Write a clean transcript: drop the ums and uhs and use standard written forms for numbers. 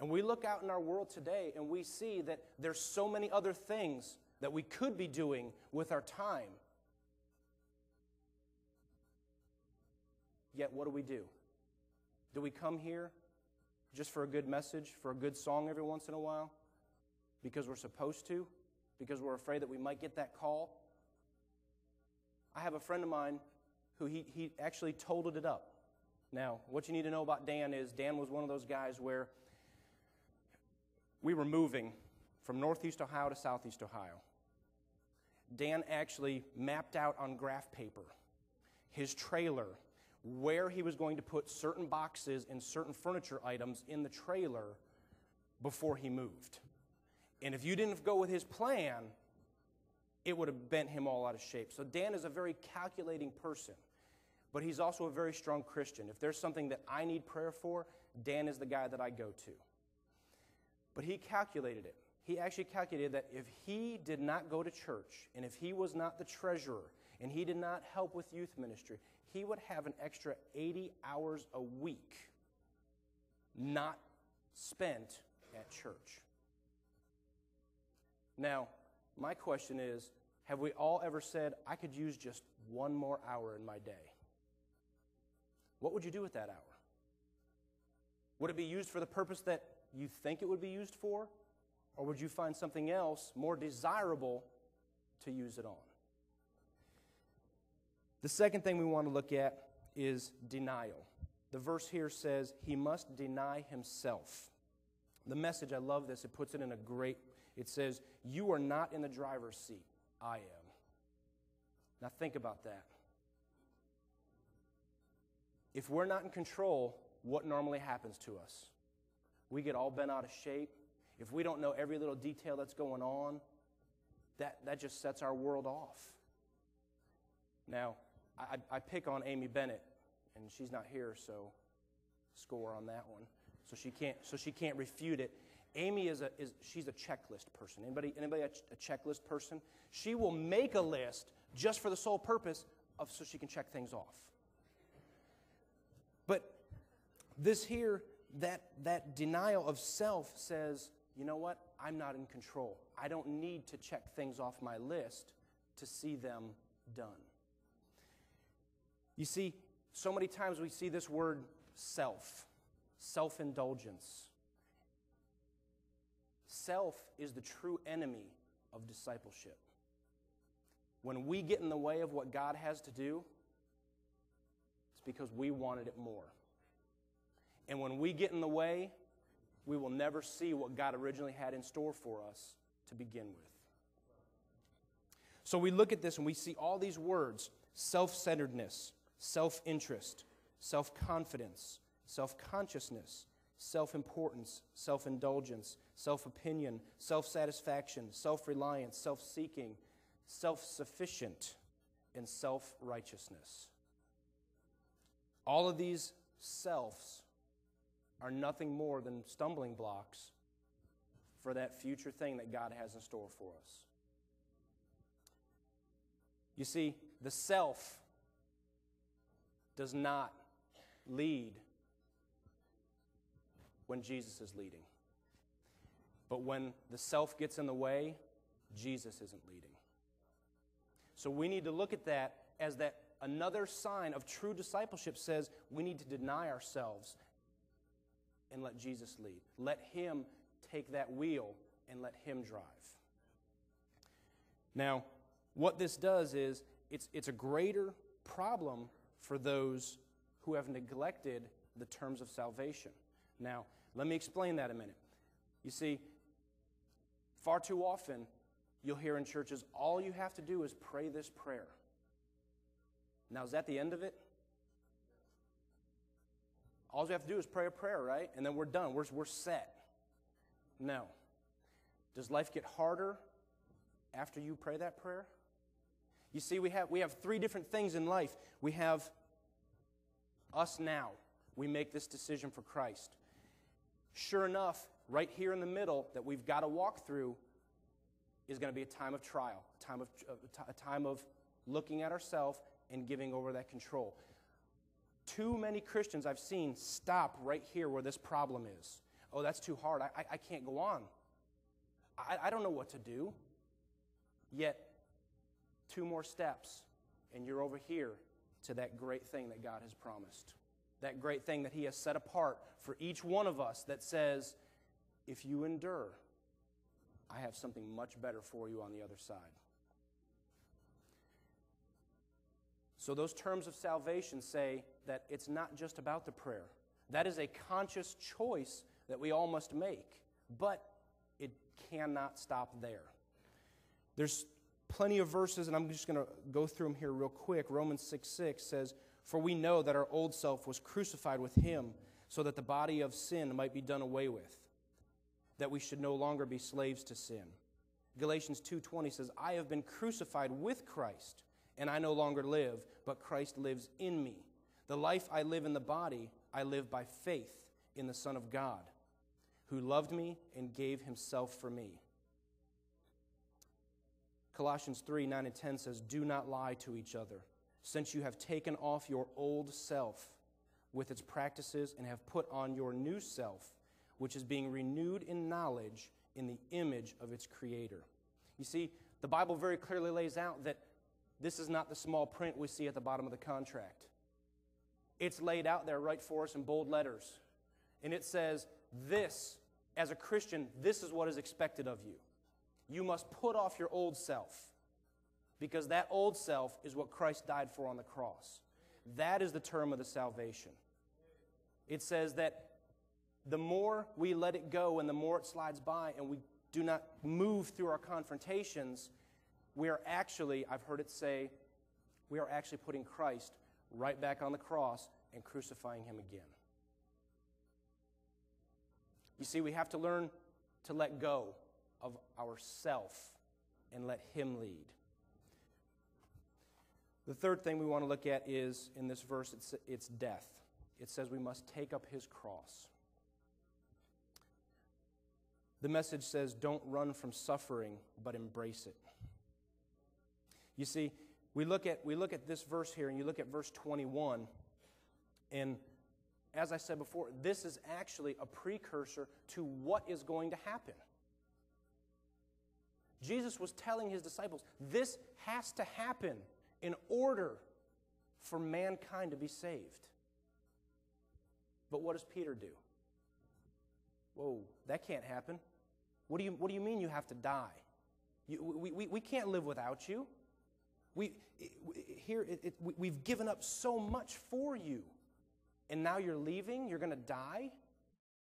And we look out in our world today and we see that there's so many other things that we could be doing with our time. Yet what do? Do we come here just for a good message, for a good song every once in a while? Because we're supposed to? Because we're afraid that we might get that call? I have a friend of mine who he actually totaled it up. Now, what you need to know about Dan is Dan was one of those guys where we were moving from Northeast Ohio to Southeast Ohio. Dan actually mapped out on graph paper his trailer, where he was going to put certain boxes and certain furniture items in the trailer before he moved. And if you didn't go with his plan, it would have bent him all out of shape. So Dan is a very calculating person, but he's also a very strong Christian. If there's something that I need prayer for, Dan is the guy that I go to. But he calculated it. He actually calculated that if he did not go to church, and if he was not the treasurer, and he did not help with youth ministry, he would have an extra 80 hours a week not spent at church. Now, my question is, have we all ever said, I could use just one more hour in my day? What would you do with that hour? Would it be used for the purpose that you think it would be used for? Or would you find something else more desirable to use it on? The second thing we want to look at is denial. The verse here says, he must deny himself. The Message, I love this. It puts it in a great, it says, you are not in the driver's seat. I am. Now think about that. If we're not in control, what normally happens to us? We get all bent out of shape. If we don't know every little detail that's going on, that just sets our world off. Now, I pick on Amy Bennett, and she's not here, so score on that one. So she can't refute it. Amy she's a checklist person. Anybody a checklist person? She will make a list just for the sole purpose of so she can check things off. But this here, that denial of self says, you know what? I'm not in control. I don't need to check things off my list to see them done. You see, so many times we see this word self-indulgence. Self is the true enemy of discipleship. When we get in the way of what God has to do, it's because we wanted it more. And when we get in the way, we will never see what God originally had in store for us to begin with. So we look at this and we see all these words: self-centeredness, self-interest, self-confidence, self-consciousness, self-importance, self-indulgence, self-opinion, self-satisfaction, self-reliance, self-seeking, self-sufficient, and self-righteousness. All of these selves are nothing more than stumbling blocks for that future thing that God has in store for us. You see, the self does not lead when Jesus is leading. But when the self gets in the way, Jesus isn't leading. So we need to look at that as that another sign of true discipleship says we need to deny ourselves and let Jesus lead. Let Him take that wheel and let Him drive. Now, what this does is it's a greater problem for those who have neglected the terms of salvation. Now, let me explain that a minute. You see, far too often, you'll hear in churches, all you have to do is pray this prayer. Now, is that the end of it? All we have to do is pray a prayer, right? And then we're done. We're set. No. Does life get harder after you pray that prayer? You see, we have three different things in life. We have us now. We make this decision for Christ. Sure enough, right here in the middle that we've got to walk through is going to be a time of trial, a time of looking at ourselves and giving over that control. Too many Christians I've seen stop right here where this problem is. Oh, that's too hard. I can't go on. I don't know what to do. Yet, 2 more steps, and you're over here to that great thing that God has promised. That great thing that He has set apart for each one of us that says, if you endure, I have something much better for you on the other side. So those terms of salvation say that it's not just about the prayer. That is a conscious choice that we all must make. But it cannot stop there. There's plenty of verses, and I'm just going to go through them here real quick. Romans 6:6 says, "For we know that our old self was crucified with Him, so that the body of sin might be done away with, that we should no longer be slaves to sin." Galatians 2:20 says, "I have been crucified with Christ, and I no longer live, but Christ lives in me. The life I live in the body, I live by faith in the Son of God, who loved me and gave Himself for me." Colossians 3:9 and 10 says, "Do not lie to each other, since you have taken off your old self with its practices and have put on your new self, which is being renewed in knowledge in the image of its Creator." You see, the Bible very clearly lays out that this is not the small print we see at the bottom of the contract. It's laid out there right for us in bold letters. And it says, this, as a Christian, this is what is expected of you. You must put off your old self, because that old self is what Christ died for on the cross. That is the term of the salvation. It says that the more we let it go and the more it slides by and we do not move through our confrontations, we are actually, I've heard it say, we are actually putting Christ right back on the cross and crucifying Him again. You see, we have to learn to let go of ourself and let Him lead. The third thing we want to look at is, in this verse, it's death. It says we must take up His cross. The Message says, don't run from suffering, but embrace it. You see, we look at this verse here, and you look at verse 21, and as I said before, this is actually a precursor to what is going to happen. Jesus was telling His disciples, this has to happen in order for mankind to be saved. But what does Peter do? Whoa, that can't happen. What do you mean you have to die? We can't live without you. We've given up so much for you, and now you're leaving? You're going to die?